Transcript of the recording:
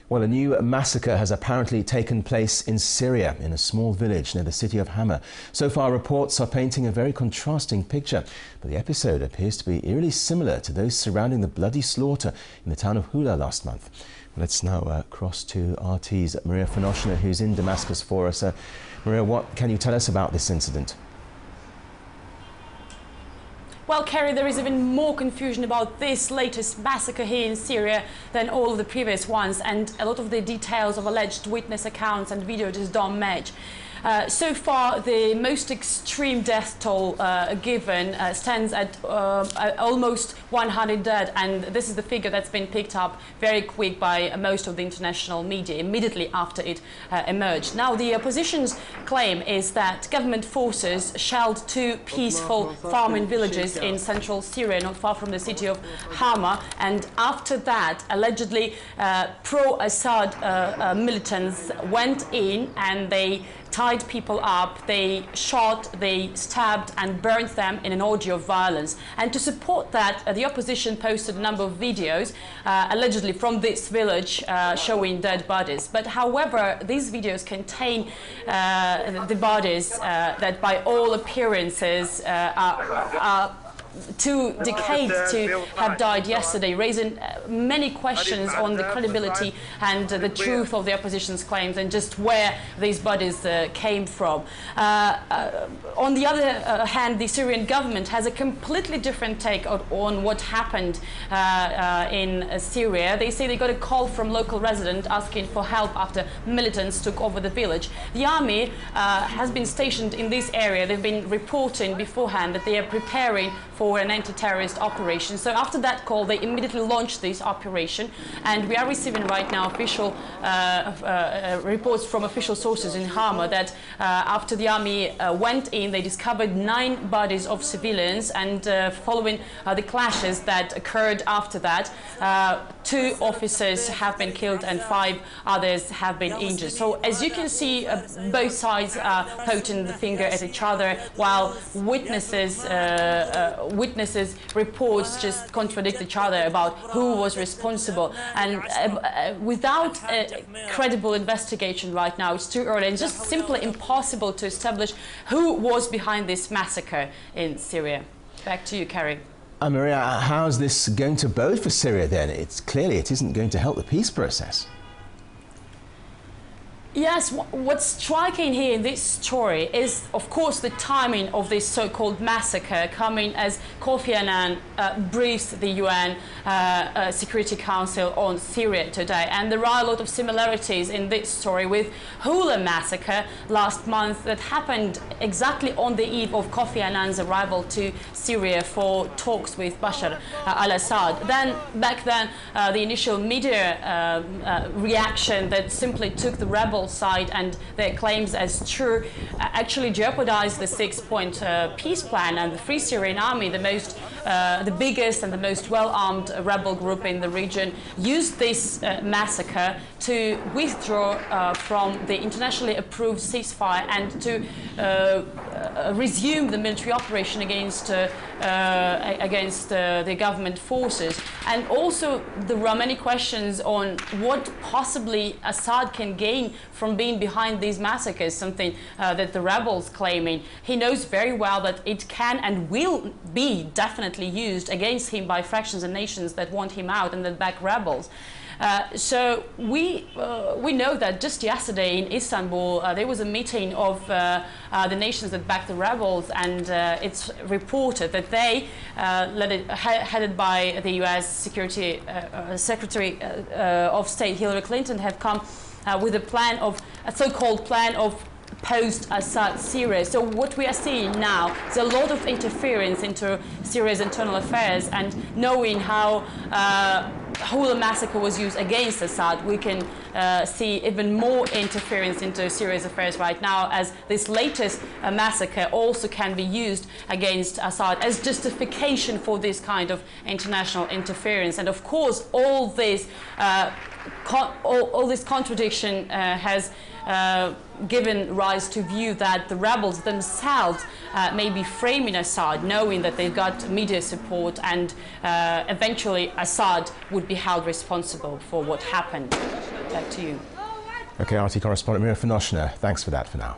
Well, a new massacre has apparently taken place in Syria, in a small village near the city of Hama. So far, reports are painting a very contrasting picture, but the episode appears to be eerily similar to those surrounding the bloody slaughter in the town of Hula last month. Let's now cross to RT's Maria Fanoshina, who's in Damascus for us. Maria, what can you tell us about this incident? Well, Kerry, there is even more confusion about this latest massacre here in Syria than all of the previous ones, and a lot of the details of alleged witness accounts and video just don't match. So far, the most extreme death toll given stands at almost 100 dead, and this is the figure that's been picked up very quick by most of the international media immediately after it emerged. Now, the opposition's claim is that government forces shelled two peaceful farming villages in central Syria, not far from the city of Hama, and after that, allegedly pro-Assad militants went in and they tied people up, they shot, they stabbed and burnt them in an orgy of violence. And to support that, the opposition posted a number of videos, allegedly from this village, showing dead bodies. But however, these videos contain the bodies that by all appearances are too decayed to have died yesterday, raising many questions on the credibility and the truth of the opposition's claims and just where these bodies came from. On the other hand, the Syrian government has a completely different take on what happened in Syria. They say they got a call from local residents asking for help after militants took over the village. The army has been stationed in this area. They've been reporting beforehand that they are preparing for an anti-terrorist operation. So after that call, they immediately launched this operation, and we are receiving right now official reports from official sources in Hama that after the army went in, they discovered 9 bodies of civilians, and following the clashes that occurred after that, 2 officers have been killed and 5 others have been injured. So as you can see, both sides are pointing the finger at each other, while witnesses reports just contradict each other about who was responsible. And without a credible investigation right now, it's too early and just simply impossible to establish who was behind this massacre in Syria. Back to you, Kerry. Maria, how is this going to bode for Syria then? It's clearly it isn't going to help the peace process. Yes, what's striking here in this story is, of course, the timing of this so-called massacre coming as Kofi Annan briefs the UN Security Council on Syria today. And there are a lot of similarities in this story with Hula massacre last month that happened exactly on the eve of Kofi Annan's arrival to Syria for talks with Bashar al-Assad. Back then, the initial media reaction that simply took the rebels side and their claims as true actually jeopardized the 6-point peace plan, and the Free Syrian Army, the biggest and the most well-armed rebel group in the region, used this massacre to withdraw from the internationally approved ceasefire and to resume the military operation against the government forces. And also there are many questions on what possibly Assad can gain from being behind these massacres, something that the rebels claiming. He knows very well that it can and will be definitely used against him by fractions and nations that want him out and that back rebels. So we know that just yesterday in Istanbul there was a meeting of the nations that back the rebels, and it's reported that they, headed by the US Security Secretary of State Hillary Clinton, have come with a so-called plan of post-Assad Syria. So what we are seeing now is a lot of interference into Syria's internal affairs, and knowing how Hula massacre was used against Assad, we can see even more interference into Syria's affairs right now, as this latest massacre also can be used against Assad as justification for this kind of international interference. And of course, all this all this contradiction has given rise to view that the rebels themselves may be framing Assad, knowing that they've got media support, and eventually Assad would be held responsible for what happened. Back to you. Okay, RT correspondent Mira Finoshna, thanks for that for now.